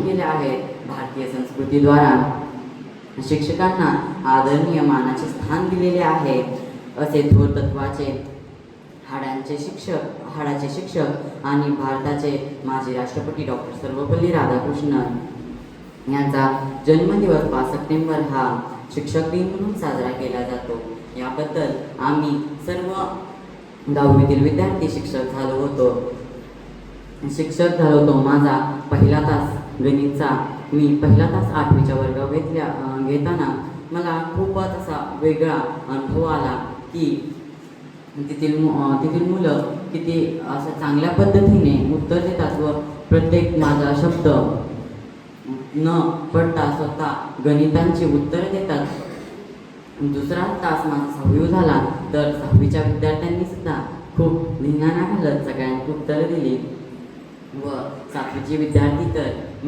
निर्माण केल्या आहेत. भारतीय संस्कृतीद्वारा शिक्षकांना आदरणीय मानाचे स्थान दिलेले आहे. असे थोर तत्वाचे हाडाचे शिक्षक आणि भारताचे माजी राष्ट्रपती डॉक्टर सर्वपल्ली राधाकृष्णन यांचा जन्मदिवस 5 सप्टेंबर हा शिक्षक दिन म्हणून साजरा केला जातो. याबद्दल आम्ही सर्व 10वीतील विद्यार्थी शिक्षक झालो होतो. माझा पहिला तास गणितचा, मी पहिला तास 8वीच्या वर्गात घेताना मला खूपच असा वेगळा अनुभव आला की तेथील मुलं किती असं चांगल्या पद्धतीने उत्तर देतात व प्रत्येक माझा शब्द न पडता स्वतः गणितांची उत्तर देतात. दुसरा तास माझा 6वी झाला तर 6वीच्या विद्यार्थ्यांनी सुद्धा खूप धिंगाणा घालत सगळ्यांनी उत्तरं दिली व 7वीचे विद्यार्थी तर